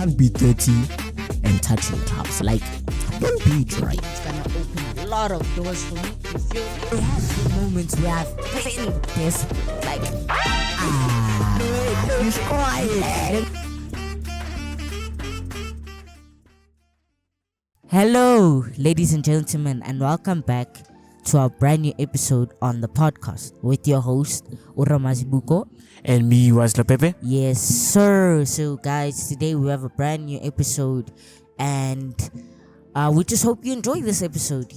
can't be 30 and touching tops. Like, don't be it, right? It's gonna open a lot of doors for me. You feel me? I have the moments where I've been desperate, like, you spoiled. Hello, ladies and gentlemen, and welcome back to our brand new episode on the podcast with your host, Mazibuko. And me was Lopepe. Yes, sir. So, guys, today we have a brand new episode, and we just hope you enjoy this episode.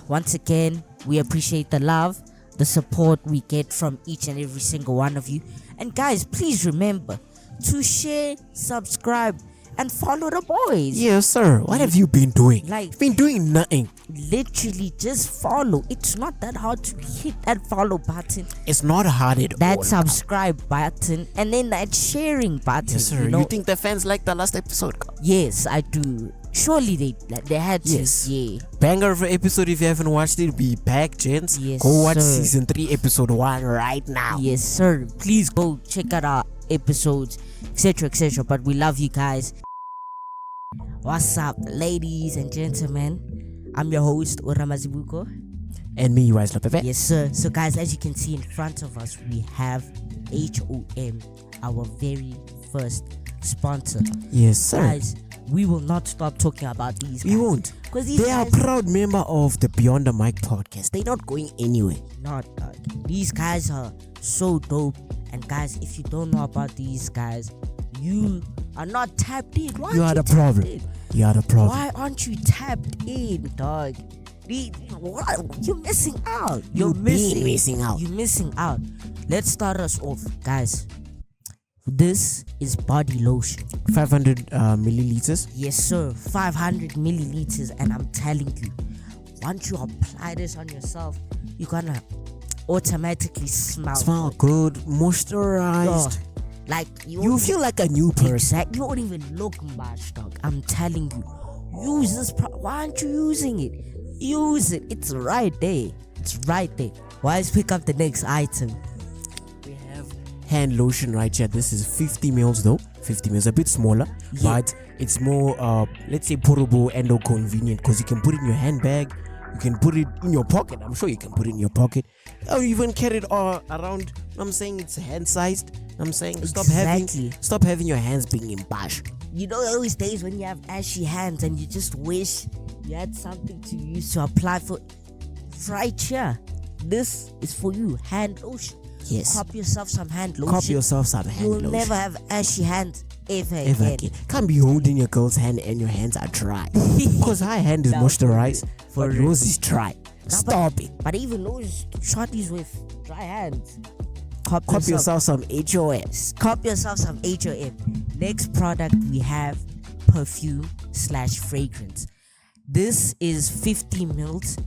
Once again, we appreciate the love, the support we get from each and every single one of you. And guys, please remember to share, subscribe, and follow the boys. Yes, sir. What have you been doing? Like, been doing nothing. Literally, just follow. It's not that hard to hit that follow button. It's not hard at all. That subscribe button, and then that sharing button. Yes, sir. You think the fans like the last episode? Yes, I do. Surely they had to. Yes. Yeah. Banger of an episode. If you haven't watched it, be back, gents. Yes, go watch sir. season 3, episode 1 right now. Yes, sir. Please go check out our episodes, etc., etc. But we love you guys. What's up, ladies and gentlemen? I'm your host, Mazibuko. And me, Wise Lopepe. Yes, sir. So, guys, as you can see in front of us, we have HOM, our very first sponsor. Yes, sir. Guys, we will not stop talking about these guys. We won't. Because they are a proud member of the Beyond the Mic podcast. They're not going anywhere. Not dog. These guys are so dope. And guys, if you don't know about these guys, you are not tapped in. Why you are the problem. You are the problem. Why aren't you tapped in, dog? You're missing out. You're missing out. You're missing out. Let's start us off, guys. This is body lotion. 500 milliliters. Yes, sir. 500 milliliters. And I'm telling you, once you apply this on yourself, you're gonna automatically smell good, moisturized. Like you feel like a new person. Exactly. You don't even look much, dog. I'm telling you. Use this. Why aren't you using it? Use it. It's right there. It's right there. Why let's pick up the next item. We have hand lotion right here. This is 50 mils though. 50 mils, a bit smaller, but it's more let's say portable and convenient because you can put it in your handbag. You can put it in your pocket. I'm sure you can put it in your pocket. Or even carry it around. I'm saying it's hand sized. I'm saying stop having your hands being in bash. You know those days when you have ashy hands and you just wish you had something to use to apply for. Right here. This is for you. Hand lotion. Yes. Cop yourself some hand lotion. You'll never have ashy hands ever again. Can't be holding your girl's hand and your hands are dry. Because her hand is moisturized, but yours is dry. Stop it. But even those shorties with dry hands. Cop yourself some HOS. Cop yourself some HOM. Next product we have perfume/fragrance. This is 50 mils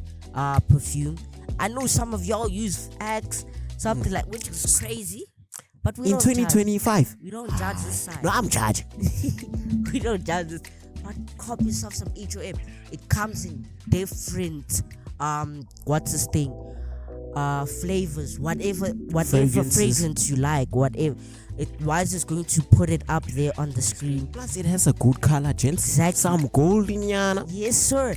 perfume. I know some of y'all use Axe, something like, which is crazy. But we in 2025. We don't judge this side. No, I'm judging. We don't judge this. But cop yourself some HOM. It comes in different flavors, whatever fragrance you like, whatever. Wise is going to put it up there on the screen. Plus it has a good color, gents. Exactly. Some gold in yana. Yes, sir.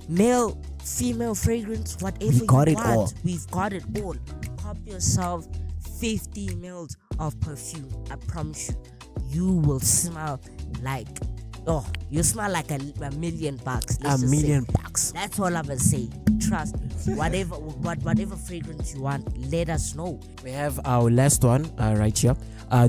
Male, female fragrance, whatever we got you it want. all. We've got it all. Cop yourself 50 mils of perfume. I promise you will smell like you smell like a $1 million. $1 million. That's all I'm gonna say. Trust. Whatever fragrance you want, let us know. We have our last one right here.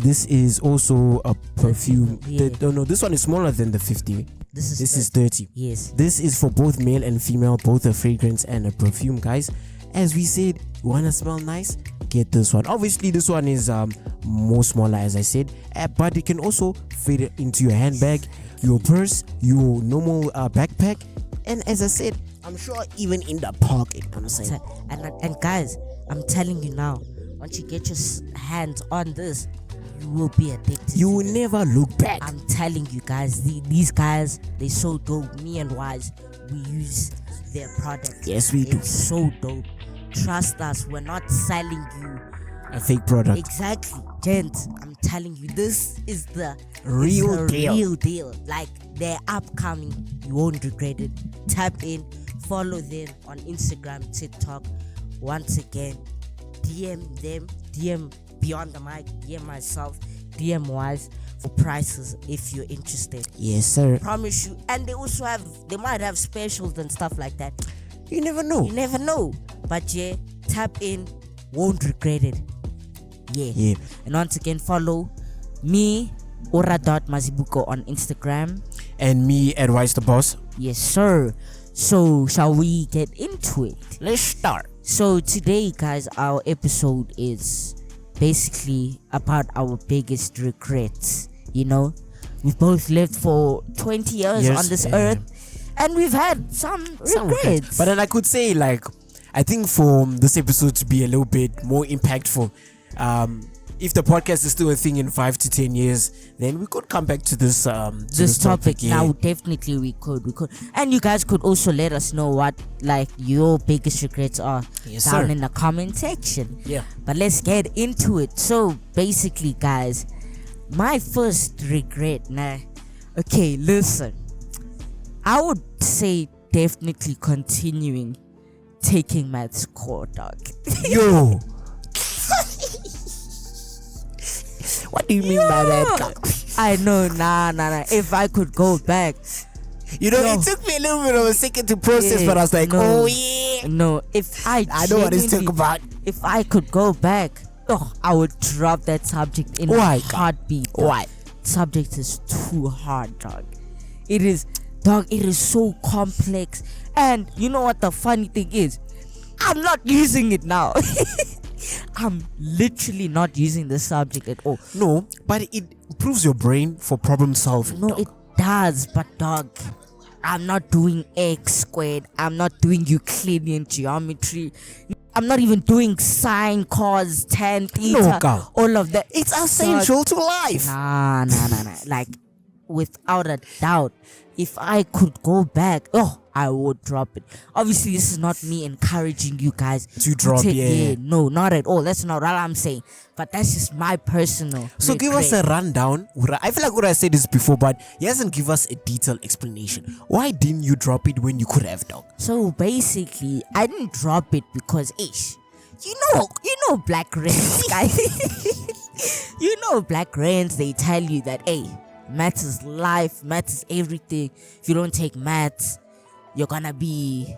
This is also a perfume. This one is smaller than the 50. This is 30. Yes. This is for both male and female, both a fragrance and a perfume, guys. As we said, you wanna smell nice? Get this one. Obviously, this one is more smaller, as I said, but it can also fit into your handbag, your purse, your normal backpack, and as I said, I'm sure even in the pocket. I'm saying. And guys, I'm telling you now, once you get your hands on this, you will be addicted. You will never look back. I'm telling you guys, these guys, they so dope. Me and Wise, we use their product. Yes, we do. It's so dope. Trust us, we're not selling you a fake product. Exactly, gents. I'm telling you, this is the Real deal. Real deal. Like they're upcoming. You won't regret it. Tap in, follow them on Instagram, TikTok. Once again, DM them, DM Beyond the Mic, DM myself, DM Wise for prices if you're interested. Yes, sir. Promise you. And they might have specials and stuff like that. You never know. You never know. But yeah, tap in, won't regret it. Yeah. And once again, follow me, ora.mazibuko on Instagram. And me, Advice the Boss. Yes, sir. So, shall we get into it? Let's start. So, today, guys, our episode is basically about our biggest regrets. You know, we've both lived for 20 years on this earth, and we've had some regrets. But then I could say, like, I think for this episode to be a little bit more impactful, if the podcast is still a thing in 5 to 10 years, then we could come back to this topic. Yeah. Now, definitely we could, and you guys could also let us know what like your biggest regrets are down in the comment section. Yeah. But let's get into it. So basically, guys, my first regret, okay, listen, I would say definitely continuing taking maths core, dog. Yo. What do you mean by that? I know, nah. If I could go back, it took me a little bit of a second to process, but I was like, oh yeah. No, if I know what it's talking about. If I could go back, I would drop that subject in a heartbeat. Why? Subject is too hard, dog. It is so complex. And you know what the funny thing is? I'm not using it now. I'm literally not using the subject at all. No, but it improves your brain for problem solving. No, it does, but dog, I'm not doing x squared. I'm not doing Euclidean geometry. I'm not even doing sine, cos, tan, theta, all of that. It's essential to life. Nah. Like, without a doubt, if I could go back, I would drop it. Obviously, this is not me encouraging you guys to drop it. No, not at all. That's not what I'm saying. But that's just my personal. So give us a rundown. I feel like what I said this before, but he hasn't give us a detailed explanation. Why didn't you drop it when you could have, dog? So basically, I didn't drop it because you know black rents, guys. You know black rents, they tell you that maths is life, maths is everything. If you don't take maths, you're gonna be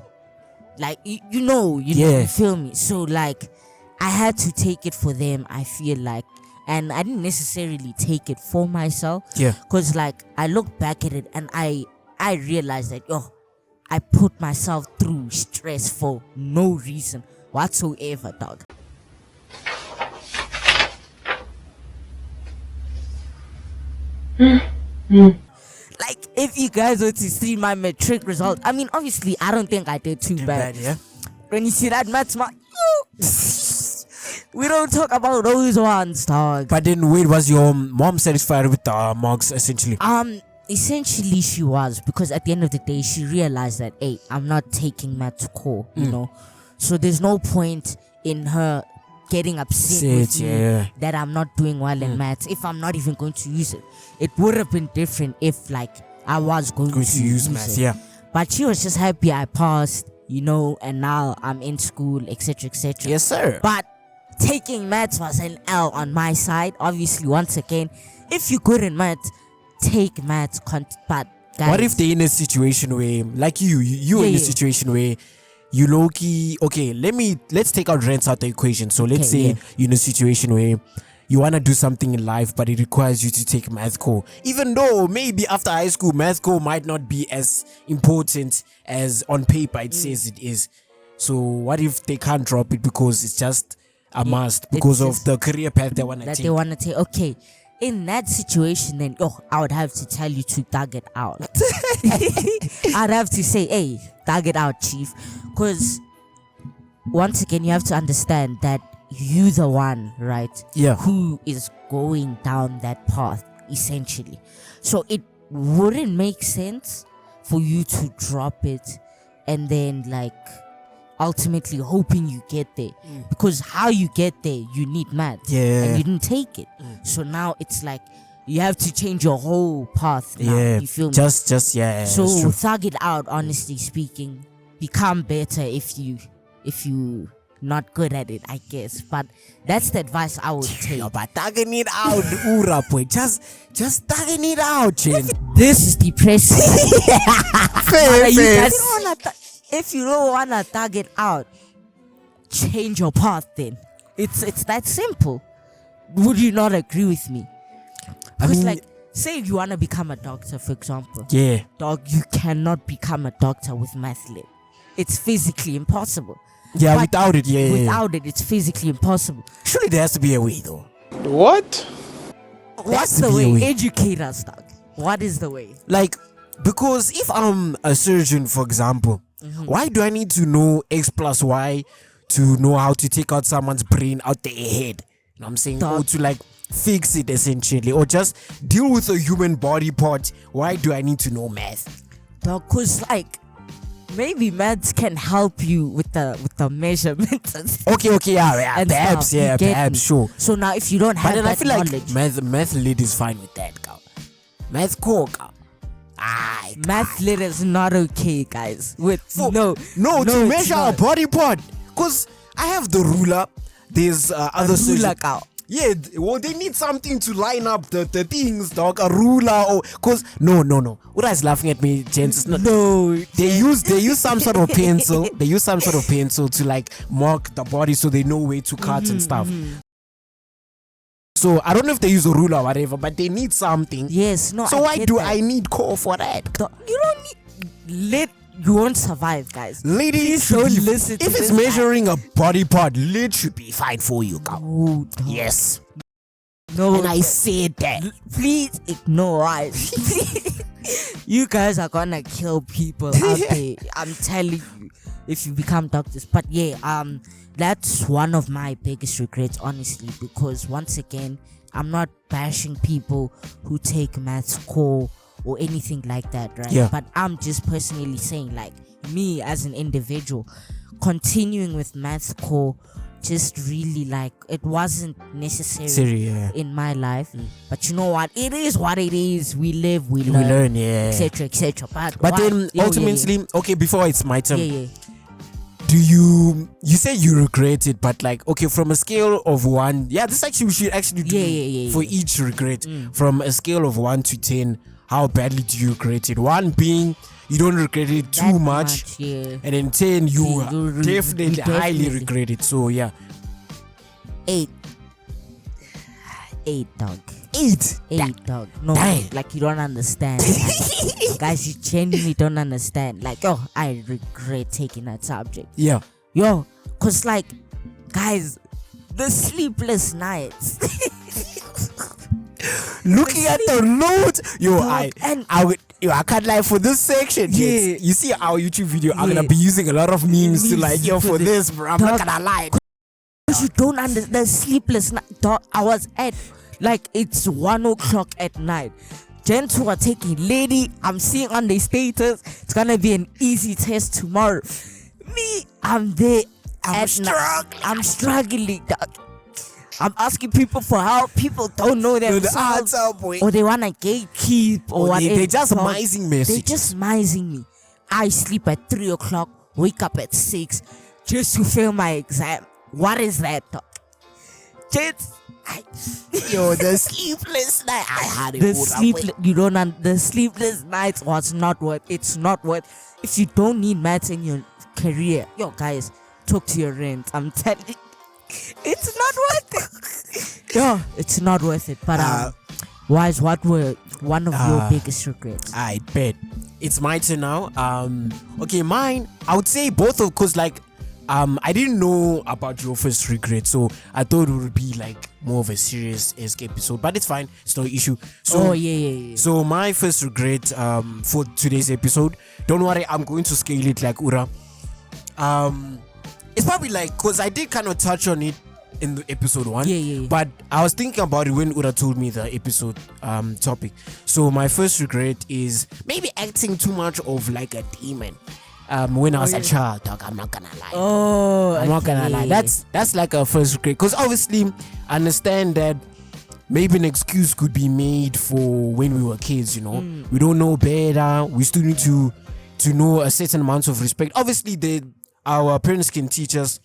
like you feel me. So like I had to take it for them, I feel like, and I didn't necessarily take it for myself. Yeah. Cause like I look back at it and I realized that I put myself through stress for no reason whatsoever, dog. Like, if you guys were to see my matric result, I mean, obviously, I don't think I did too bad. Yeah. When you see that maths mark, we don't talk about those ones, dog. But then, wait, was your mom satisfied with the marks, essentially? Essentially, she was, because at the end of the day, she realized that, I'm not taking maths core, you know. So there's no point in her getting upset with me that I'm not doing well in maths if I'm not even going to use it. It would have been different if like I was going to use maths, but she was just happy I passed, and now I'm in school, etc. Yes, sir. But taking maths was an L on my side. Obviously, once again, if you're good in maths, take maths. But guys, what if they're in a situation where, like you're in a situation where you low-key, let's take out rents out the equation. So let's say you're in a situation where you want to do something in life, but it requires you to take math core. Even though maybe after high school, math core might not be as important as on paper it says it is. So what if they can't drop it because it's just a must because of the career path they want to take? Okay. In that situation, then I would have to tell you to thug it out. I'd have to say, thug it out, chief. Because once again, you have to understand that you the one, right? Yeah. Who is going down that path, essentially. So it wouldn't make sense for you to drop it and then like ultimately hoping you get there. Because how you get there, you need maths. Yeah. And you didn't take it. So now it's like you have to change your whole path now. Yeah. You feel me? Just yeah. So it's true. thug it out, honestly speaking. Become better if you not good at it, I guess. But that's the advice I would take. Yeah, but thugging it out, Ura, boy. Just thugging it out, Chin. This is depressing. Fair, You fair. guys don't wanna if you don't wanna thug it out, change your path then. It's that simple. Would you not agree with me? Because mean- like, say you wanna become a doctor, for example. Yeah. Dog, you cannot become a doctor with math lit. It's physically impossible. Yeah, But without it, yeah. Without it, it's physically impossible. Surely there has to be a way, though. What? What's to the be a way? way. Educate us, dog. What is the way? Like, because if I'm a surgeon, for example, why do I need to know X plus Y to know how to take out someone's brain out their head? You know what I'm saying? Dog. Or to like fix it essentially, or just deal with a human body part. Why do I need to know math? Dog, cause like maybe maths can help you with the measurements and stuff. Okay, yeah, And perhaps, stuff, you yeah, get perhaps, me? sure. So now if you don't have But then that I feel knowledge, like math lit is fine with that, girl. Math core, girl. Aye. math lit is not okay, guys. With no, to measure a it's not. body part. Cause I have the ruler. There's other ruler, surgeons. cow. Yeah, well, they need something to line up the things, dog. A ruler, or cause no. Ura is laughing at me, gents. It's not, No, they use some sort of pencil. They use some sort of pencil to like mark the body so they know where to cut and stuff. So I don't know if they use a ruler or whatever, but they need something. yes, no. So why get do that. I need core for that? Dog, you don't need lit. You won't survive, guys. Ladies, don't listen to if it's this guy. measuring a body part, lit should be fine for you, girl. Oh, dog. Yes, No, and I said that. please ignore us. You guys are gonna kill people out there. I'm telling you, if you become doctors. But yeah, that's one of my biggest regrets, honestly, because once again, I'm not bashing people who take maths core or anything like that, right? Yeah. But I'm just personally saying, like, me as an individual, continuing with maths core just really, like, it wasn't necessary Siri, yeah. in my life. But you know what? It is what it is. We live, we We learn, learn, yeah. etc., etc. But But why- then Yeah, ultimately, okay, before it's my turn, yeah. do you say you regret it, but like, okay, from a scale of 1, yeah, this actually we should actually do Yeah, for each regret. From a scale of 1 to 10, how badly do you regret it? 1 being you don't regret it too That much, yeah. and then 10 you Yeah, you definitely highly definitely. regret it. So yeah, 8, dog. 8. 8, dog. No, Damn. like you don't understand. Guys, you genuinely don't understand. Like, oh, I regret taking that subject. Yeah. Yo, cause like, guys, the sleepless nights. Looking at the notes, yo, Dog, I can't lie for this section. Yeah. Yes, you see our YouTube video. I'm Yeah. gonna be using a lot of memes to Memes like, yo, for for the- this, bro. I'm Dog. not gonna lie. Cause you don't understand the sleepless night. Dog, I was at like it's 1 o'clock at night. Gents who are taking lady, I'm seeing on the status, it's gonna be an easy test tomorrow. Me, I'm there. I'm struggling, dog. I'm asking people for help. People don't know The themselves, answer, boy. or they wanna gatekeep, or Or whatever. they just dog. mising They message. just mising me. I sleep at 3 o'clock, wake up at 6, just to fail my exam. What is that, dog? Just Yo, the sleepless night. I had it. the sleepless nights was not worth. It's not worth. If you don't need maths in your career, yo guys, talk to your rent. I'm telling you, it's not worth it. Yo, it's not worth it. But wise, what were one of your biggest regrets? I bet it's my turn now. Okay, mine. I would say both of, cause like, I didn't know about your first regret, so I thought it would be like more of a serious escape episode. But it's fine. It's no issue. So Oh yeah. So my first regret for today's episode, don't worry, I'm going to scale it like Ura. It's probably like, cause I did kind of touch on it in the episode 1. Yeah. But I was thinking about it when Ura told me the episode topic. So my first regret is maybe acting too much of like a demon. when I was a child, dog. I'm not gonna lie. I'm not gonna lie. That's like a first regret. Because obviously, I understand that maybe an excuse could be made for when we were kids. We don't know better. We still need to know a certain amount of respect. Obviously, our parents can teach us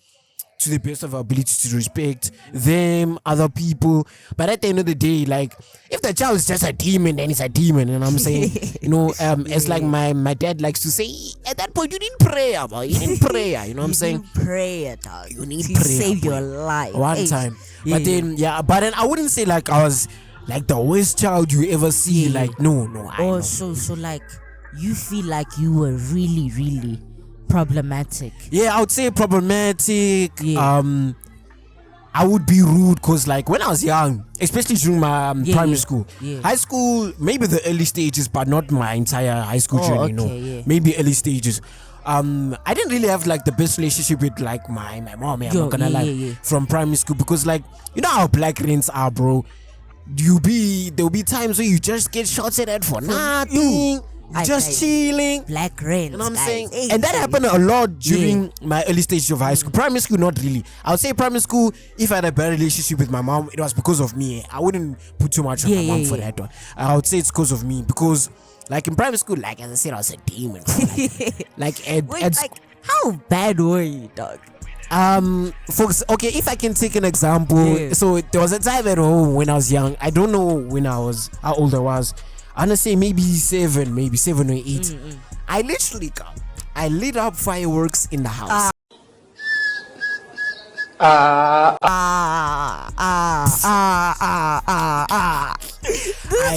to the best of our ability to respect them, other people. But at the end of the day, like, if the child is just a demon, then it's a demon. And I'm saying, it's like my dad likes to say, at that point, you need prayer, boy. You need prayer. You know what I'm saying? Prayer, dog. You need to prayer. Save boy. your life. One time. But then I wouldn't say like I was like the worst child you ever see. Like, no. So like, you feel like you were really, really problematic. Yeah, I would say problematic. Yeah. I would be rude because like when I was young, especially during my primary school, high school, maybe the early stages, but not my entire high school journey. Maybe early stages. I didn't really have like the best relationship with like my mom. I'm not gonna lie, from primary school, because like, you know how black rents are, bro. There'll be times where you just get shouted at for nothing. Just chilling. Black rain. You know what I'm saying? And that happened a lot during my early stages of high school. Primary school, not really. I would say primary school, if I had a bad relationship with my mom, it was because of me. I wouldn't put too much on my mom for that one. I would say it's because of me. Because like in primary school, like as I said, I was a demon. How bad were you, dog? Folks, okay, if I can take an example. So there was a time at home when I was young. I don't know how old I was. I'm gonna say maybe 7 or 8. I lit up fireworks in the house. I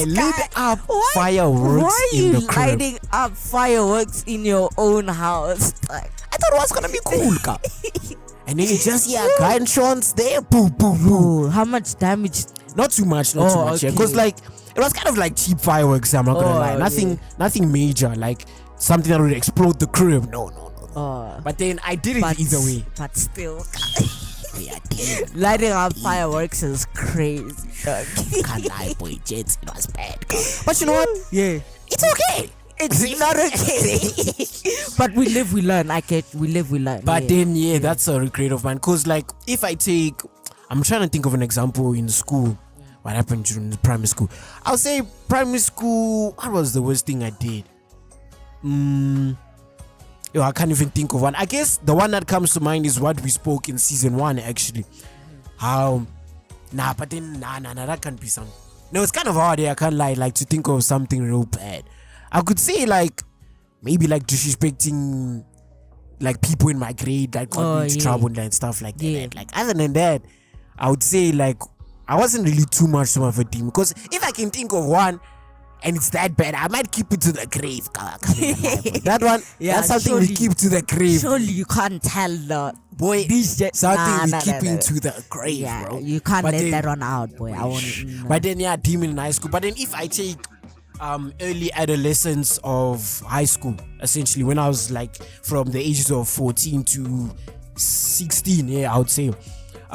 lit up fireworks in the crib. Why are you lighting up fireworks in your own house? I thought it was gonna be cool, ka. And then you just hear gunshots there. Boom, boom, boom. How much damage? Not too much. Because like, it was kind of like cheap fireworks, I'm not gonna lie. Nothing major, like something that would explode the crib. No. But then I did it either way. But still, lighting up fireworks is crazy. Can't lie, boy, Jets, it was bad. But you know what? Yeah, it's okay. It's not okay. But we live, we learn. We live, we learn. But then, that's a regret of mine. Because like, if I'm trying to think of an example in school. What happened during the primary school? I'll say primary school, what was the worst thing I did? I can't even think of one. I guess the one that comes to mind is what we spoke in season 1, actually. But then, that can't be something. No, it's kind of hard, I can't lie, like to think of something real bad. I could say like, maybe like disrespecting like people in my grade that got me into trouble and stuff like that. Like, other than that, I would say like, I wasn't really too much of a team, because if I can think of one and it's that bad, I might keep it to the grave. That one, that's something we keep to the grave. Surely you can't tell the boy. Something we keep into the grave, bro. You can't let that one out, boy. I won't. But then demon in high school. But then if I take early adolescence of high school, essentially when I was like from the ages of 14 to 16, I would say.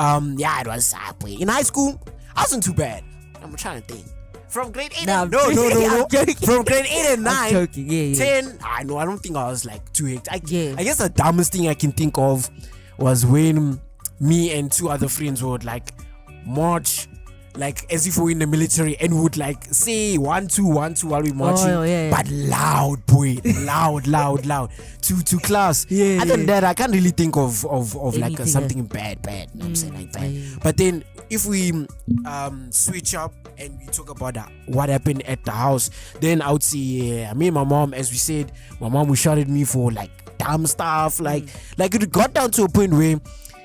It was in high school. I wasn't too bad. I'm trying to think. From grade 8 no. From grade 8 and 9, 10, I don't think I was like too hectic. I guess the dumbest thing I can think of was when me and 2 other friends would like march like as if we were in the military and would like say 1 2 1 2 while we marching, but loud, boy, loud to class. Other than that, I can't really think of like something bad. You know what I'm saying, like bad. But then if we switch up and we talk about what happened at the house, then I would say me and my mom, as we said, my mom would shout at me for like dumb stuff, like it got down to a point where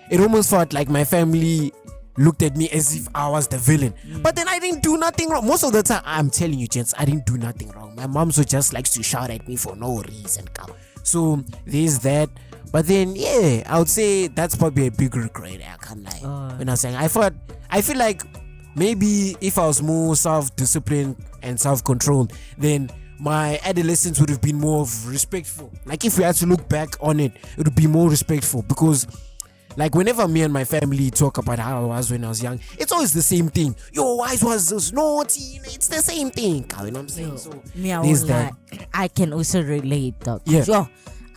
it almost felt like my family looked at me as if I was the villain. But then I didn't do nothing wrong. Most of the time, I'm telling you, gents, I didn't do nothing wrong. My mom so just likes to shout at me for no reason. So there's that. But then I would say that's probably a big regret. I can't lie. When I'm saying, I feel like maybe if I was more self-disciplined and self-controlled, then my adolescence would have been more respectful. Like if we had to look back on it, it would be more respectful, because like whenever me and my family talk about how I was when I was young, it's always the same thing. Yo, why was naughty? It's the same thing. You know what I'm saying? So me, I can also relate, dog. Yeah.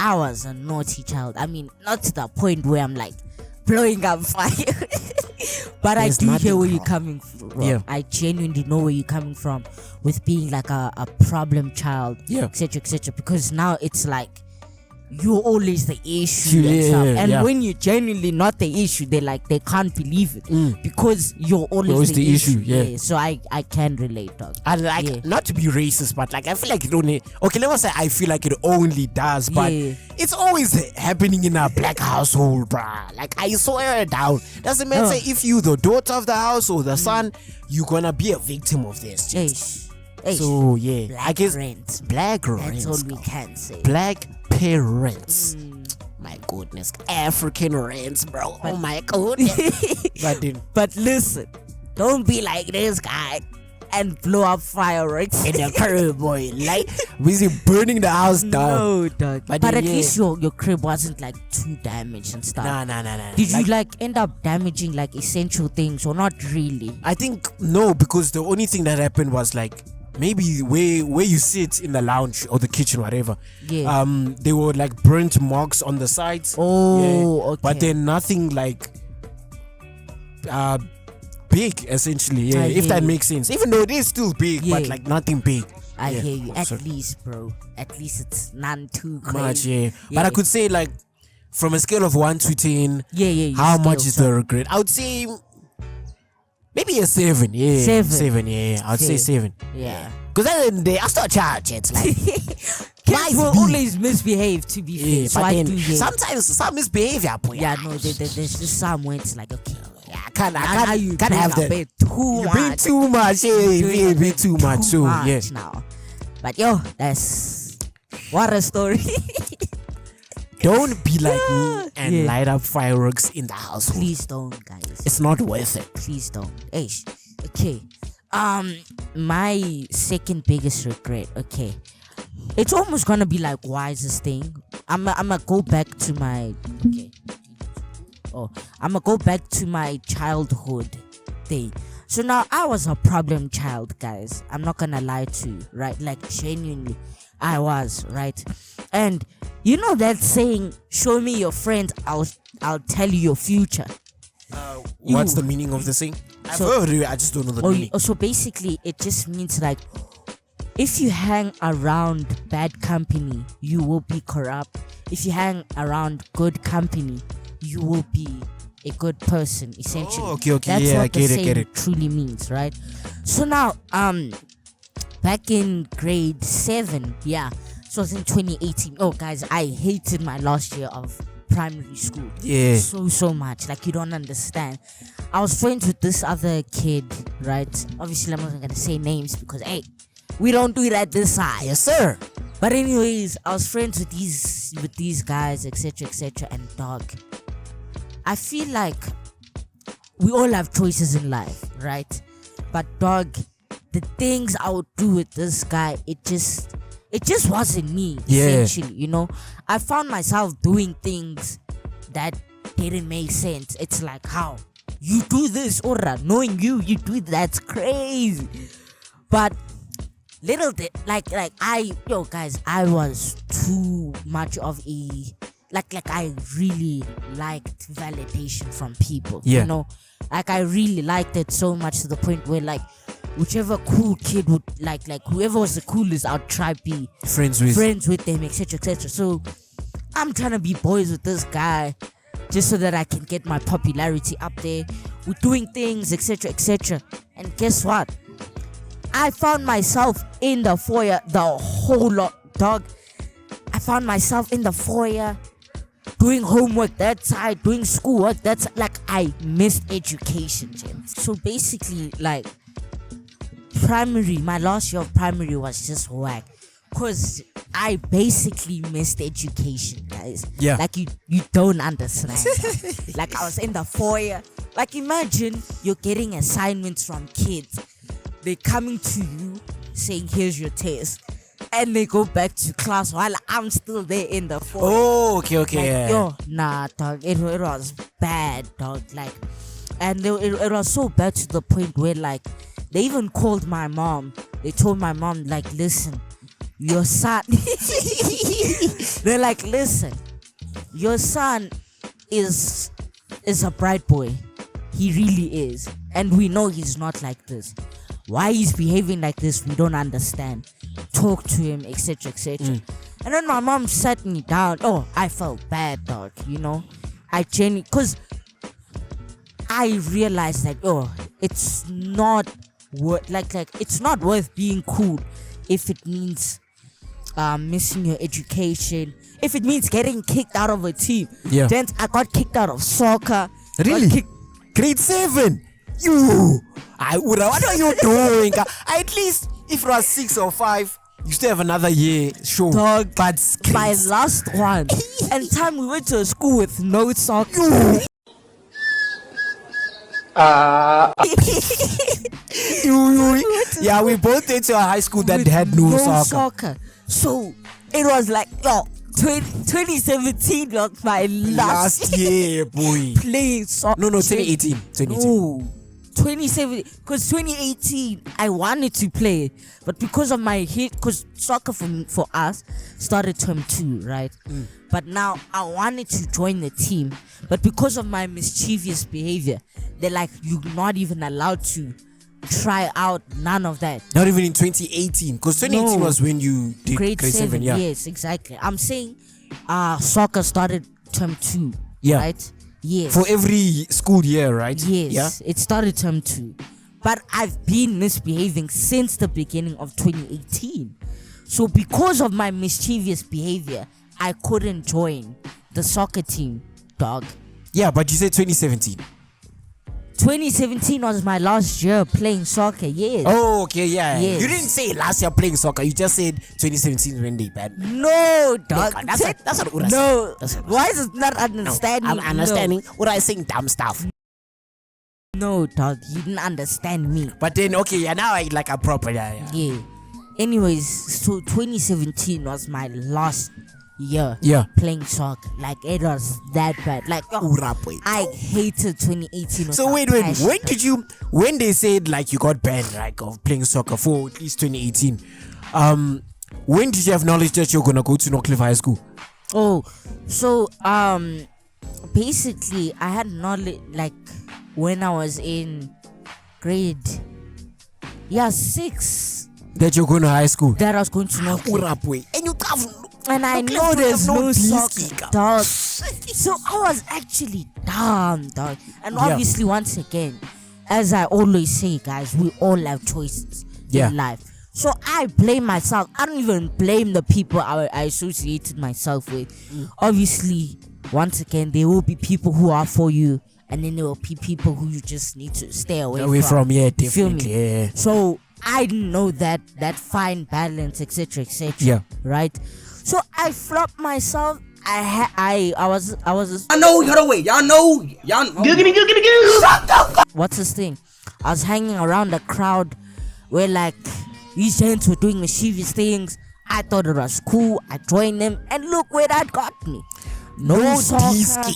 I was a naughty child. I mean, not to the point where I'm like blowing up fire. But There's I do nothing hear where you're wrong. coming from. Yeah. I genuinely know where you're coming from with being like a problem child, Yeah. etc. Because now it's like you're always the issue and Yeah, stuff. And yeah. when you're genuinely not the issue, they can't believe it because you're always Always the the issue, yeah. So I can relate, dog. And like, Yeah. not to be racist, but like I feel like it only, okay, let me say I feel like it only does, but Yeah. it's always happening in a black household, bruh. Like I swear it down. Doesn't matter if you the daughter of the house or the son, you're gonna be a victim of this. Eish. Eish. So yeah, Black I guess rent. black That's rents, all we can say. black parents. My goodness, African rents, bro. Oh my goodness. But then But listen, don't be like this guy and blow up fireworks in the crib, boy, like busy burning the house down. No, dog. But But then, at yeah. least your crib wasn't like too damaged and stuff. Nah. Did you like end up damaging like essential things or not really? I think no, because the only thing that happened was like maybe where you sit in the lounge or the kitchen, whatever. Yeah. There were like burnt marks on the sides. Oh, okay. But then nothing like big, essentially. Yeah, I if hear that you. makes sense. Even though it is still big, but Yeah. like nothing big. I Yeah. hear you. Oh, At sorry. least, bro. At least it's none too crazy. Much, yeah. But I could say like from a scale of 1 to 10, Yeah. You how scale much is the some. regret? I would say maybe a 7. Yeah, Seven. 7. Yeah, I'd say 7. Yeah. Because at the end of the day, I still charge. It's like Kids will be. always misbehave, to be fair. yeah, So but I then do hear. sometimes some misbehavior. Boy. Yeah, no, there's just some where it's like, okay, Yeah, I can't now you can't doing have a that. bit too You've been much. too much. Yeah, Doing you've a been bit too much. So yeah. now. But yo, that's what a story. Don't be like me and Yeah. light up fireworks in the household. Please don't, guys. It's not worth it. Please don't. Eish. Okay. My second biggest regret. Okay. It's almost gonna be like wisest thing. I'ma go back to my. Okay. Oh, I'ma go back to my childhood thing. So now I was a problem child, guys. I'm not gonna lie to you, right? Like genuinely, I was, right? And you know that saying, "Show me your friends, I'll tell you your future." What's You- the meaning of the thing? I've So- heard it, I just don't know the meaning. So basically, it just means like, if you hang around bad company, you will be corrupt. If you hang around good company, you will be a good person, essentially. Oh, okay, That's yeah, what I get the it, get saying it. truly means, right? So now, back in grade 7, yeah, so it was in 2018. Oh, guys, I hated my last year of primary school. Yeah. So much. Like, you don't understand. I was friends with this other kid, right? Obviously, I'm not gonna say names because, hey, we don't do that this side. Yes, sir. But anyways, I was friends with these guys, etc., and dog. I feel like we all have choices in life, right? But dog, the things I would do with this guy, it just wasn't me. Yeah. Essentially, you know, I found myself doing things that didn't make sense. It's like, how you do this, Ora, knowing you do that's crazy. But little bit like guys, I was too much of a like I really liked validation from people. Yeah. You know, like I really liked it so much to the point where like whichever cool kid would like whoever was the coolest, I'd try be Friends with them, etc. So I'm trying to be boys with this guy just so that I can get my popularity up there. We're doing things, etc. And guess what? I found myself in the foyer the whole lot, dog. I found myself in the foyer doing homework that side, doing schoolwork. That's like I missed education, Jim. So basically, like my last year of primary was just whack. Cause I basically missed education, guys. Yeah. Like you don't understand. Like I was in the foyer. Like imagine you're getting assignments from kids. They coming to you saying, "Here's your test," and they go back to class while I'm still there in the foyer. Oh, okay, Like, yeah. yo, nah, dog. It was bad, dog. Like, and it was so bad to the point where like they even called my mom. They told my mom like, "Listen, your son. They're like, listen, your son is a bright boy. He really is. And we know he's not like this. Why he's behaving like this, we don't understand. Talk to him, etc., etc. And then my mom sat me down. Oh, I felt bad, dog. You know, because I realized that it's not worth it's not worth being cool if it means missing your education. If it means getting kicked out of a team. Yeah. Then I got kicked out of soccer. Really? Grade 7. What are you doing? At least if it was 6 or 5, you still have another year. Sure. Dog, but my last one. And time we went to a school with no soccer. Yeah, we both went to a high school that had no soccer. So it was like 2017 was my last year, boy. Playing soccer. No, 2018. 2017, because 2018 I wanted to play, but because of my hit, because soccer for us started term 2, right? But now I wanted to join the team, but because of my mischievous behavior, they're like, you're not even allowed to try out, none of that. Not even in 2018, because 2018 was when you did grade 7. Yeah. Yes, exactly. I'm saying soccer started term 2, right? Yes. For every school year, right? Yes. Yeah? It started term 2. But I've been misbehaving since the beginning of 2018. So because of my mischievous behavior, I couldn't join the soccer team, dog. Yeah, but you said 2017. 2017 was my last year playing soccer, yes. Oh, okay, yeah. Yes. You didn't say last year playing soccer. You just said 2017 when they banned. No, dog. No, that's not what I No. said. Why is it not understanding? No, I'm understanding. What I saying dumb stuff. No, dog. You didn't understand me. But then, okay, yeah, now I like a proper, Yeah. Anyways, so 2017 was my last year playing soccer. Like, it was that bad. Like, I hated 2018. So wait, when they said like you got banned, like, of playing soccer for at least 2018, when did you have knowledge that you're gonna go to Northcliffe High School? Oh, so basically I had knowledge like when I was in grade 6 that you're going to high school. That I was going to Northcliffe. And I know there's no soccer, dog. So I was actually dumb, dog. And obviously, once again, as I always say, guys, we all have choices in life. So I blame myself. I don't even blame the people I associated myself with. Obviously, once again, there will be people who are for you, and then there will be people who you just need to stay away from. Yeah, definitely. Yeah. So I didn't know that fine balance, etc., etc. Yeah. Right. So I flopped myself. I was. I know. Y'all know. What's this thing? I was hanging around a crowd where like these gents were doing mischievous things. I thought it was cool. I joined them, and look where that got me. No soccer.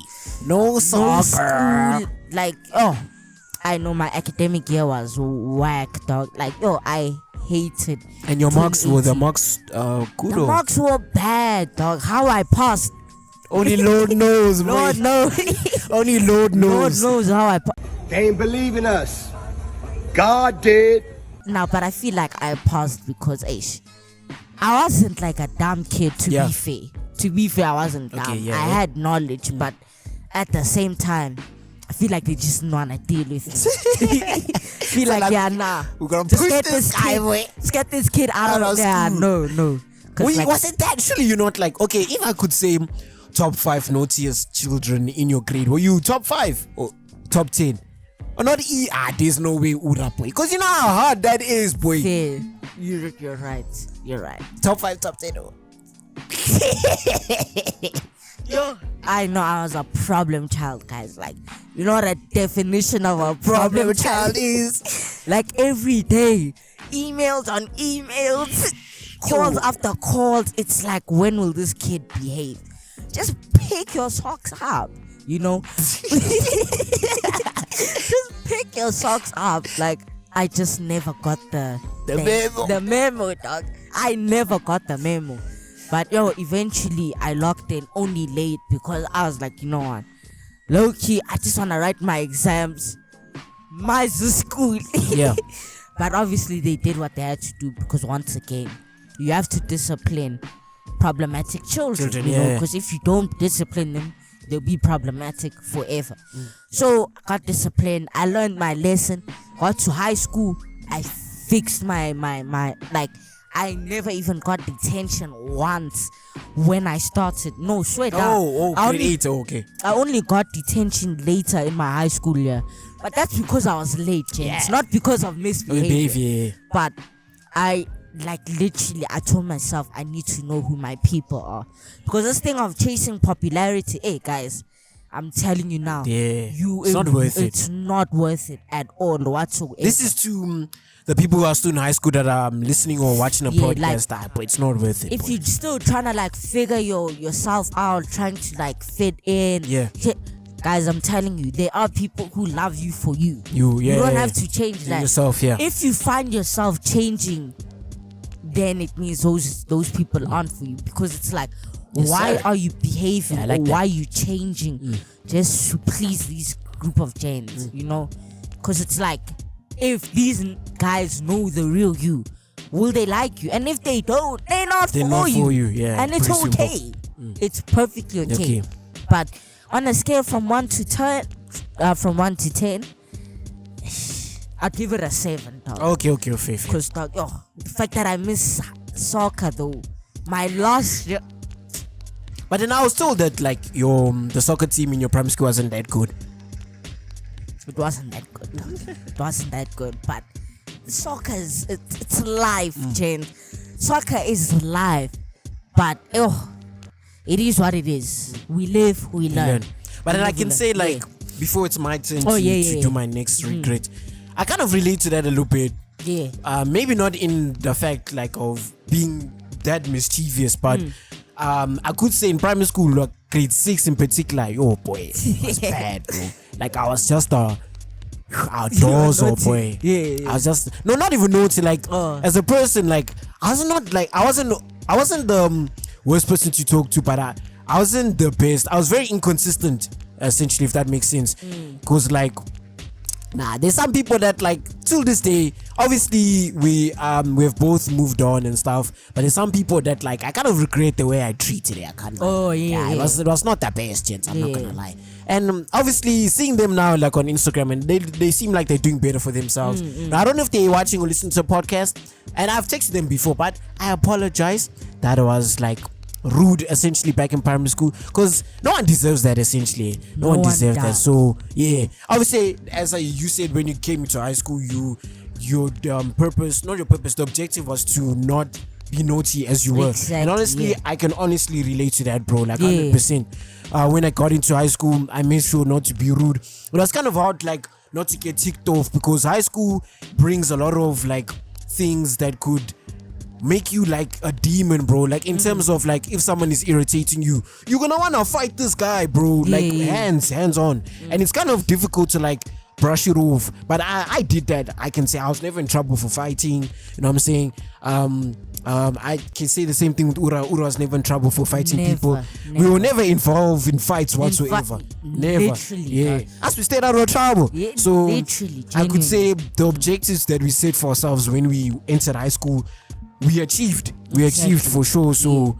No soccer. School. Like, I know my academic year was whack, dog. Like, I hated. And your marks were the marks good? The marks were bad, dog. How I passed. Only Lord knows, Lord knows. Only Lord knows. Lord knows how I passed. They ain't believe in us. God did. Now, but I feel like I passed because I wasn't like a dumb kid, to be fair. To be fair, I wasn't dumb. I had knowledge, but at the same time, I feel like they just didn't want to deal with me. Feel like, we're gonna just push get this guy away. Just get this kid out of there. No. Wait, wasn't that actually, you're not like, okay, if I could say top 5 naughtiest children in your grade, were you top 5 or top 10? Or not there's no way Ura, boy. Because you know how hard that is, boy. Yeah, you're right. You're right. Top 5, top 10. Yo, I know I was a problem child, guys. Like, you know what a definition of a problem child is? Like, every day, emails on emails, calls after calls. It's like, when will this kid behave? Just pick your socks up, you know? Just pick your socks up. Like, I just never got the memo, dog. I never got the memo. But eventually I logged in only late because I was like, you know what? Low key, I just wanna write my exams. My school. Yeah. But obviously they did what they had to do because once again, you have to discipline problematic children. You know, because if you don't discipline them, they'll be problematic forever. So I got disciplined. I learned my lesson. Got to high school. I fixed my like. I never even got detention once when I started. No, swear down. Okay. I only got detention later in my high school year. But that's because I was late, James. Not because of misbehavior. But I literally I told myself I need to know who my people are. Because this thing of chasing popularity, hey guys, I'm telling you now. Yeah. It's not worth it. It's not worth it at all whatsoever. This is to the people who are still in high school that are listening or watching a podcast, but it's not worth it. If you're still trying to figure yourself out, trying to fit in, guys, I'm telling you, there are people who love you for you. You don't have to change that yourself. Yeah. If you find yourself changing, then it means those people aren't for you, because it's why are you behaving or why are you changing just to please these group of gens, you know? Because it's if these guys know the real you, will they like you? And if they don't, they're not for you. Yeah, and it's okay. It's perfectly okay. But on a scale from 1 to 10, I'd give it a 7. Dog. Okay, fair. Because the fact that I miss soccer though, my last year. But then I was told that the soccer team in your primary school wasn't that good. It wasn't that good. But soccer it's life, Jane. Soccer is life. But it is what it is. We live, we learn. But then I can say before it's my turn to do my next regret, I kind of relate to that a little bit. Yeah. Maybe not in the fact of being that mischievous, but I could say in primary school, grade 6 in particular, oh boy, it was bad, bro. I was just outdoors, oh boy. Yeah. I was just not even naughty. As a person, I wasn't the worst person to talk to, but I wasn't the best. I was very inconsistent, essentially, if that makes sense. Because there's some people that till this day, obviously we've both moved on and stuff, but there's some people that I kind of regret the way I treated it. I can't it was not the best, gents, I'm not gonna lie. And obviously seeing them now on Instagram, and they seem like they're doing better for themselves. Now, I don't know if they're watching or listening to a podcast, and I've texted them before, but I apologize. That was rude, essentially, back in primary school, because no one deserves that, essentially. No one deserves that. So yeah, obviously, as you said, when you came into high school, your purpose, not your purpose, the objective was to not be naughty as you were. Exactly, and honestly, I can honestly relate to that, bro, 100%. When I got into high school, I made sure not to be rude. It was kind of hard, not to get ticked off, because high school brings a lot of things that could make you a demon, bro. In terms of if someone is irritating you, you're gonna wanna fight this guy, bro. Hands on. And it's kind of difficult to brush it off. But I did that. I can say I was never in trouble for fighting. You know what I'm saying? I can say the same thing with Ura. Ura was never in trouble for fighting people. We were never involved in fights whatsoever. Never. Literally, as we stayed out of trouble. So literally, I could say the objectives that we set for ourselves when we entered high school, we achieved for sure. So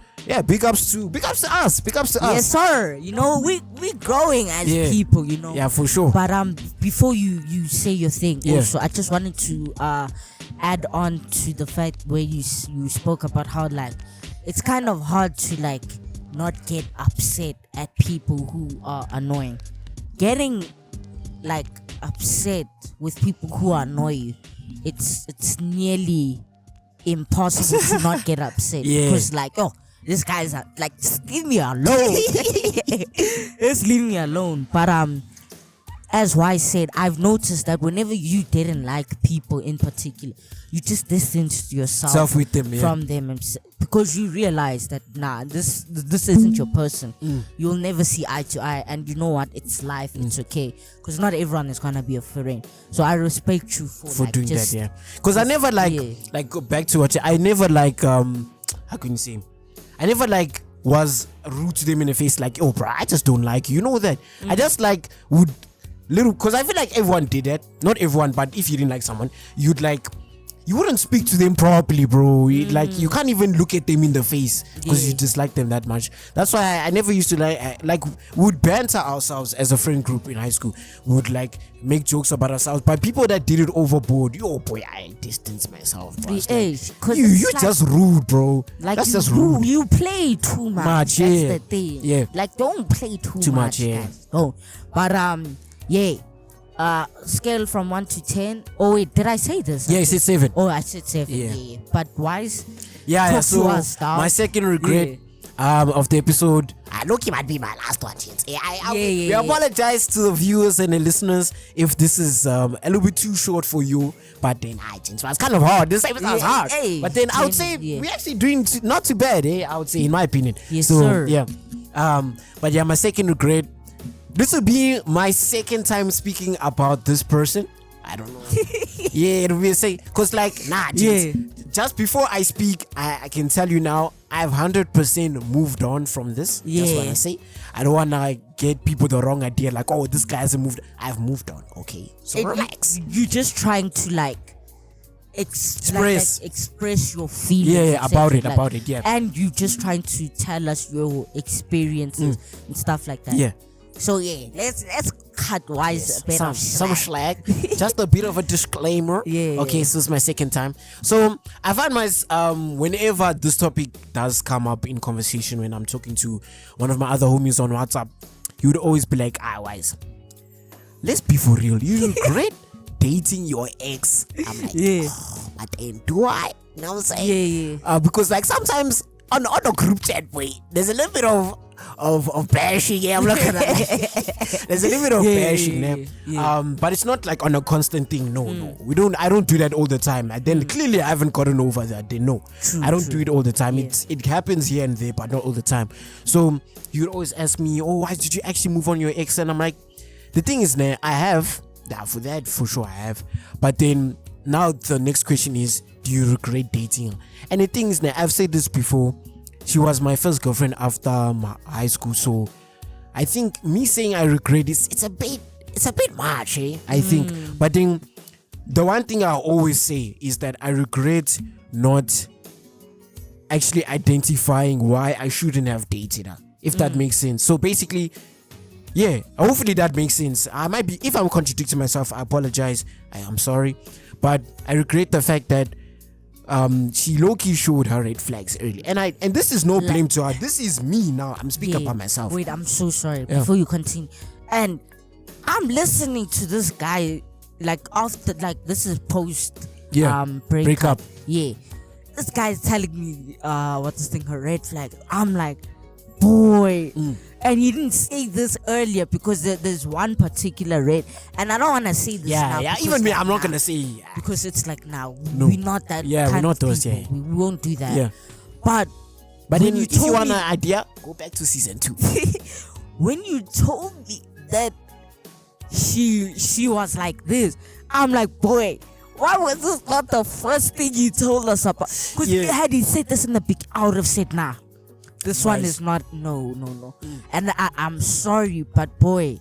big ups to us. Yes, sir. You know, we growing as people, you know. Yeah, for sure. But before you say your thing, also I just wanted to add on to the fact where you spoke about how it's kind of hard to not get upset at people who are annoying. Getting upset with people who annoy you, it's nearly impossible to not get upset, because this guy's just leave me alone. Just leave me alone. But as Wise said, I've noticed that whenever you didn't like people in particular, you just distanced yourself with them, from them, because you realize that this isn't your person. You'll never see eye to eye, and you know what? It's life. It's okay, because not everyone is gonna be a friend. So I respect you for doing that. Yeah, because I never like go back to what I never how can you say? I never was rude to them in the face, like, oh bro, I just don't like you. You know that? I just would little, because I feel like everyone did that. Not everyone, but if you didn't like someone, you wouldn't speak to them properly, bro. You can't even look at them in the face because you dislike them that much. That's why I never used to we would banter ourselves as a friend group in high school. We would make jokes about ourselves, but people that did it overboard, yo boy, I distance myself, bro. You're just rude, bro. That's just rude. You play too much. That's the thing. Yeah. Don't play too much. Yeah. Guys. Oh, but yeah. Scale from 1 to 10. Oh wait, did I say this? Yeah, I said 7. Oh, I said 7. Yeah. But Wise? Yeah. So my second regret of the episode, look, it might be my last one, chance. We apologize to the viewers and the listeners if this is a little bit too short for you. But then it was kind of hard. This episode was hard. But then I would say we're actually doing not too bad. I would say, in my opinion. Yes, sir. Yeah. But yeah, my second regret. This will be my second time speaking about this person. I don't know. It'll be a say. Because just before I speak, I can tell you now, I've 100% moved on from this. Yeah. That's what I say. I don't want to get people the wrong idea, oh, this guy hasn't moved. I've moved on. Okay. So relax. You're just trying to express your feelings. About it. Yeah. And you just trying to tell us your experiences and stuff like that. Yeah. So let's cut Wise a bit of some slag. Just a bit of a disclaimer. Yeah. Okay, so it's my second time. So I find whenever this topic does come up in conversation, when I'm talking to one of my other homies on WhatsApp, he would always be like, Wise, let's be for real. You regret dating your ex? I'm like, but then do I? You know what I'm saying? Yeah. Because sometimes on a group chat, there's a little bit of bashing. I'm not gonna there's a little bit of bashing there. But it's not on a constant thing. No, I don't do that all the time. And then clearly I haven't gotten over that. Then I don't do it all the time. It happens here and there, but not all the time. So you'd always ask me, why did you actually move on your ex? And I'm like, the thing is, I have for that, for sure I have. But then now the next question is, do you regret dating her? And the thing is, I've said this before, she was my first girlfriend after my high school. So I think me saying I regret this, it's a bit much, I think. But then the one thing I always say is that I regret not actually identifying why I shouldn't have dated her, if that makes sense. So basically, hopefully that makes sense. I might be, if I'm contradicting myself, I apologize. I'm sorry. But I regret the fact that she low-key showed her red flags early, and this is no blame to her. This is me now. I'm speaking about myself. Wait, I'm so sorry. Before you continue, and I'm listening to this guy after this is post breakup. Yeah, this guy is telling me what's this thing, her red flag. I'm like, boy. And he didn't say this earlier because there's one particular red, and I don't want to say this now. Yeah, even me, I'm not gonna say because it's we're not that. Yeah, we're not those. Yeah, we won't do that. Yeah, but then if you want an idea, go back to season 2. When you told me that she was like this, I'm like, boy, why was this not the first thing you told us about? Because had he said this in the big, I would have said, nah. This one is not, no. And I'm sorry, but boy,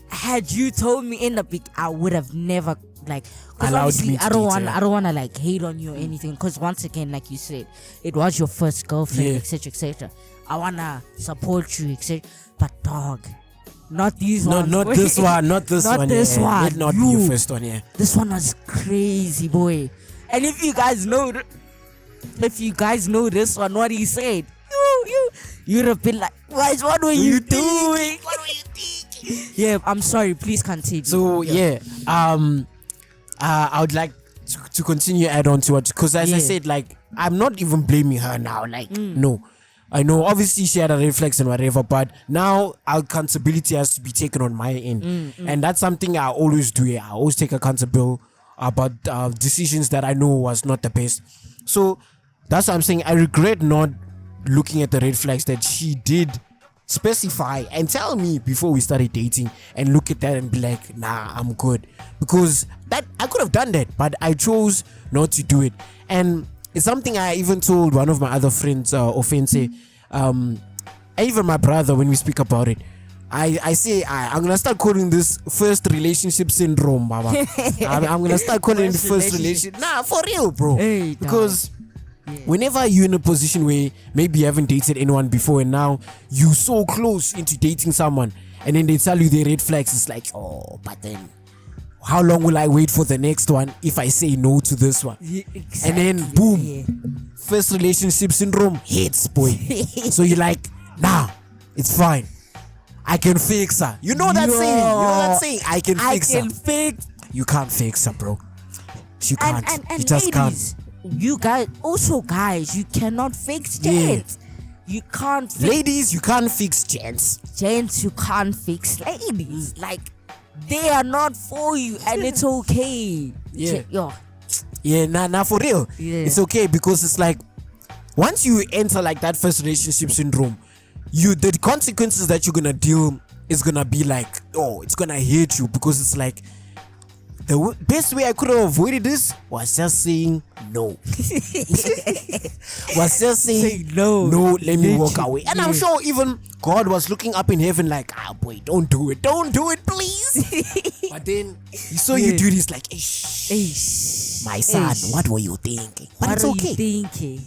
had you told me in the big, I would have never, because obviously I don't want to hate on you or anything, because once again, like you said, it was your first girlfriend, etc. I want to support you, etc. But dog, not these ones. Not this one, not this one. Not your first one, This one was crazy, boy. And if you guys know this one, what he said, you'd have been like, what were you doing? What were you thinking? Yeah, I'm sorry. Please continue. So I would like to continue add on to it, because as I said, I'm not even blaming her now. No, I know obviously she had a red flags and whatever, but now accountability has to be taken on my end. And that's something I always do. I always take accountability about decisions that I know was not the best. So that's what I'm saying. I regret not looking at the red flags that she did specify and tell me before we started dating, and look at that and be like, nah, I'm good. Because that I could have done that, but I chose not to do it. And it's something I even told one of my other friends, Offense, and even my brother when we speak about it. I say I'm gonna start calling this first relationship syndrome, Baba. I'm gonna start calling it first relationship. Nah, for real, bro. Hey, because whenever you're in a position where maybe you haven't dated anyone before, and now you so close into dating someone, and then they tell you the red flags, it's like, oh, but then how long will I wait for the next one if I say no to this one? Exactly. And then boom, first relationship syndrome hits, boy. So you're like, nah, it's fine. I can fix her. You know that saying? You know that saying? I can fix her. You can't fix her, bro. You can't. And you just ladies, can't. You guys, also guys, you cannot fix gents. You can't fix Ladies, you can't fix gents. gents. You can't fix ladies. Like, they are not for you, and it's okay. Yeah. Yeah, nah, for real. Yeah. It's okay, because it's like once you enter like that first relationship syndrome, the consequences that you're gonna deal is gonna be like, oh, it's gonna hit you, because it's like the best way I could have avoided this was just saying no. Was just saying no, let me walk away. And I'm sure even God was looking up in heaven like, boy, don't do it, please. But then he saw you do this, like, my son, what were you thinking? But What it's are okay. you thinking?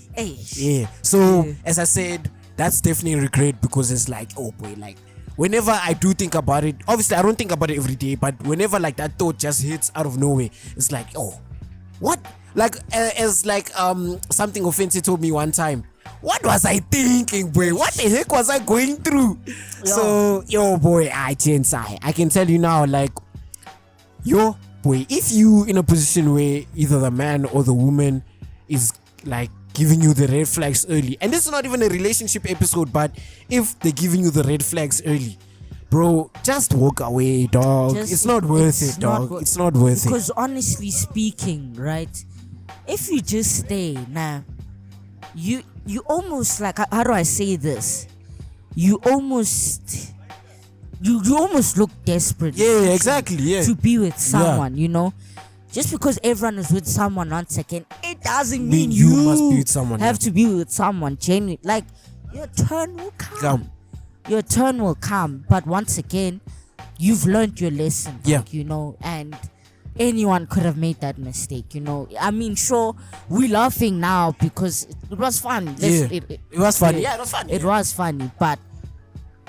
Yeah. So as I said, that's definitely regret, because it's like, oh boy, like whenever I do think about it, obviously I don't think about it every day, but whenever like that thought just hits out of nowhere, it's like, oh, what? Like as like something offensive told me one time. What was I thinking, boy? What the heck was I going through? So boy, I can tell you now, like, boy, if you in a position where either the man or the woman is like giving you the red flags early, and this is not even a relationship episode, but if they're giving you the red flags early, bro, just walk away, dog. It's not worth it, dog. It's not worth it. Because honestly speaking, right, if you just stay now, you almost, like, how do I say this? You almost look desperate. Yeah, exactly. Yeah. To be with someone, you know. Just because everyone is with someone one second, it doesn't mean you must be with someone. have to be with someone genuine. Like, your turn will come. Your turn will come. But once again, you've learned your lesson. Like, you know, and anyone could have made that mistake, you know. I mean, sure, we're laughing now because it was fun. It was funny. Yeah, it was funny. It was funny. But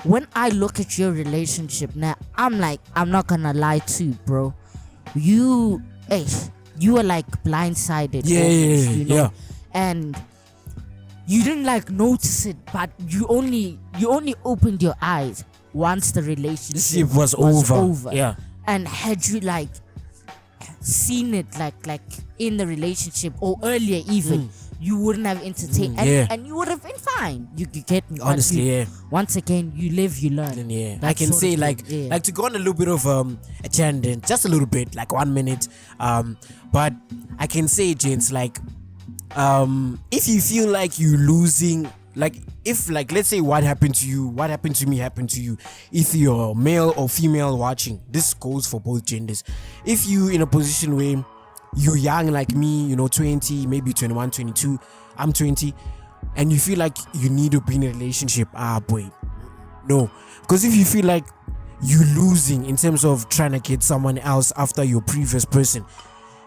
when I look at your relationship now, I'm like, I'm not gonna lie to you, bro. You were like blindsided. You know? And you didn't like notice it, but you only opened your eyes once the relationship was over. Yeah. And had you like seen it like in the relationship or earlier even, you wouldn't have entertained, and you would have been fine. You get me? Honestly, Once again, you live, you learn. And I can say like to go on a little bit of a tangent, just a little bit, like 1 minute. But I can say, gents, like if you feel like you're losing, like if, like, let's say what happened to you, what happened to me happened to you, if you're male or female watching, this goes for both genders. If you in a position where you're young like me, you know, 20, maybe 21, 22, I'm 20, and you feel like you need to be in a relationship, boy, no. Because if you feel like you're losing in terms of trying to get someone else after your previous person,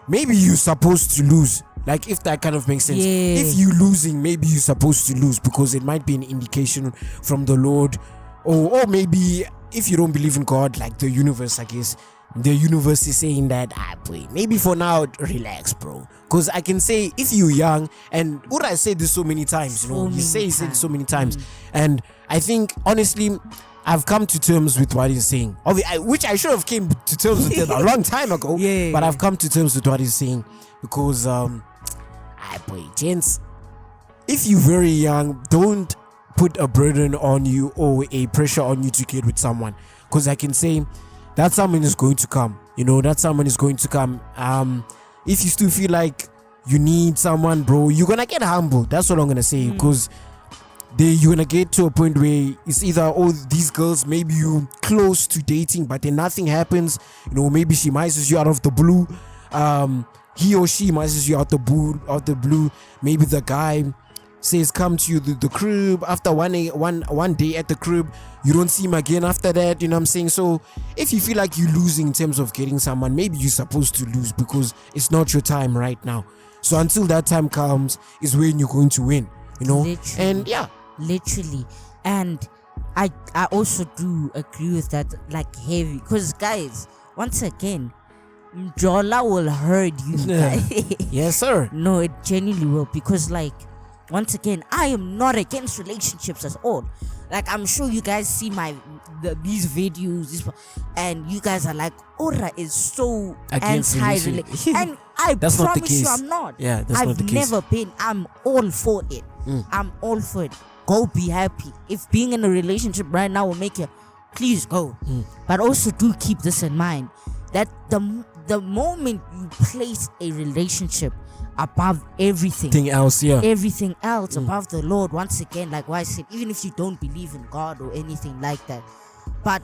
maybe you're supposed to lose. Like, if that kind of makes sense. If you're losing, maybe you're supposed to lose, because it might be an indication from the Lord, or maybe if you don't believe in God, like the universe, I guess, the universe is saying that, boy, maybe for now, relax, bro. Because I can say, if you're young, and I said this so many times, you know, he said it so many times, and I think, honestly, I've come to terms with what he's saying, which I should have came to terms with it a long time ago, but I've come to terms with what he's saying, because, boy, gents, if you're very young, don't put a burden on you or a pressure on you to get with someone, because I can say that someone is going to come. That someone is going to come. If you still feel like you need someone, bro, you're gonna get humble. That's what I'm gonna say, because you're gonna get to a point where it's either these girls, maybe you close to dating, but then nothing happens. Maybe she misses you out of the blue. He or she misses you out the blue. Maybe the guy says come to you the crib after one day at the crib. You don't see him again after that. You know what I'm saying? So if you feel like you're losing in terms of getting someone, maybe you're supposed to lose because it's not your time right now. So until that time comes is when you're going to win. Literally. And yeah, literally. And I also do agree with that, like, heavy, because guys, once again, Jola will hurt you guys. Yes, sir. No, it genuinely will, because, like, once again, I am not against relationships at all. Like, I'm sure you guys see these videos, and you guys are like, Ora is so anti-relationship. And I that's not the promise you case. I'm not. Yeah, that's not the case. I've never been. I'm all for it. I'm all for it. Go be happy. If being in a relationship right now will make you, please go. But also do keep this in mind, that the moment you place a relationship above everything else, everything else above the Lord, once again, like what I said, even if you don't believe in God or anything like that, but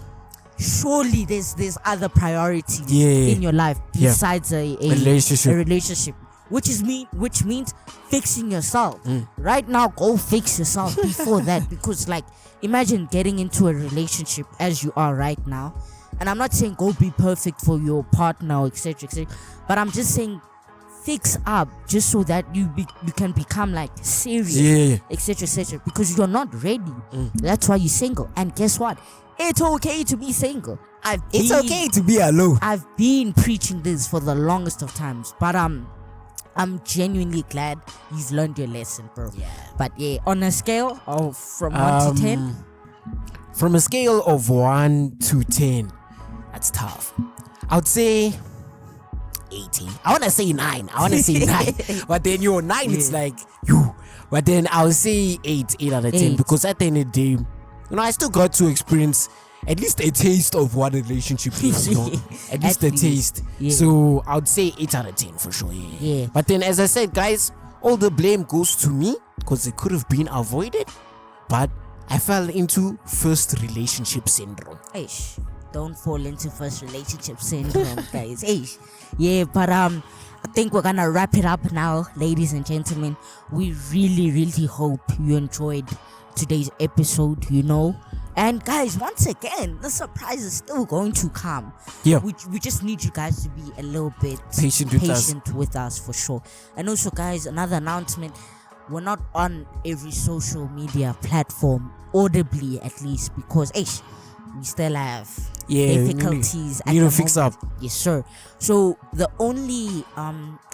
surely there's other priorities in your life besides a relationship, which means fixing yourself. Right now, go fix yourself before that, because, like, imagine getting into a relationship as you are right now, and I'm not saying go be perfect for your partner or etc, but I'm just saying fix up just so that you can become, like, serious, etc, because you're not ready. That's why you're single. And guess what? It's okay to be single. It's okay to be alone. I've been preaching this for the longest of times, but I'm genuinely glad you've learned your lesson, bro. But on a scale of from 1 to 10, from a scale of 1 to 10, that's tough. I would say 80. I want to say 9. But then 9 it's like you. But then I'll say 8 out of 10, because at the end of the day, I still got to experience at least a taste of what a relationship is, at least a taste. So I would say 8 out of 10 for sure. But then, as I said, guys, all the blame goes to me, because it could have been avoided, but I fell into first relationship syndrome. Don't fall into first relationship syndrome, guys. But I think we're gonna wrap it up now, ladies and gentlemen. We really hope you enjoyed today's episode, and guys, once again, the surprise is still going to come. We just need you guys to be a little bit patient with us for sure. And also, guys, another announcement: we're not on every social media platform, audibly at least, because we still have difficulties. You need to fix up. Yes, sir. So the only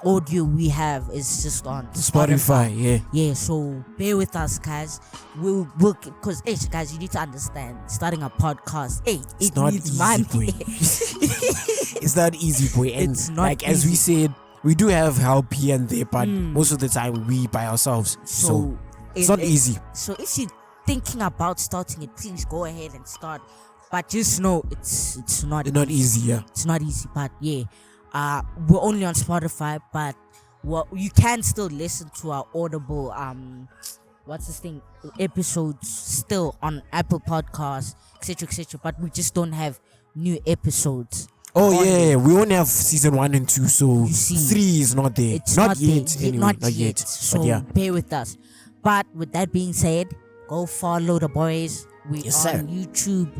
audio we have is just on Spotify. So bear with us, guys. We'll because guys, you need to understand, starting a podcast, it's not needs easy, money. boy. It's not easy, boy. And it's not like easy. As we said, we do have help here and there, but most of the time we by ourselves. So it's not easy. So if you're thinking about starting it, please go ahead and start. But just know it's not easy. It's not easy, but we're only on Spotify, but you can still listen to our audible episodes still on Apple Podcasts, etc, but we just don't have new episodes. We only have season 1 and 2, so 3 is not there. It's not yet. Anyway, not yet. So bear with us. But with that being said, go follow the boys. We are on YouTube,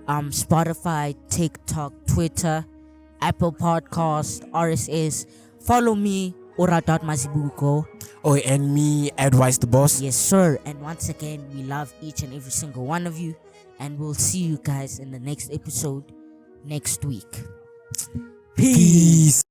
Spotify, TikTok, Twitter, Apple Podcast, RSS. Follow me, ora.mazibuko. And me, Advice the Boss. Yes, sir. And once again, we love each and every single one of you. And we'll see you guys in the next episode next week. Peace.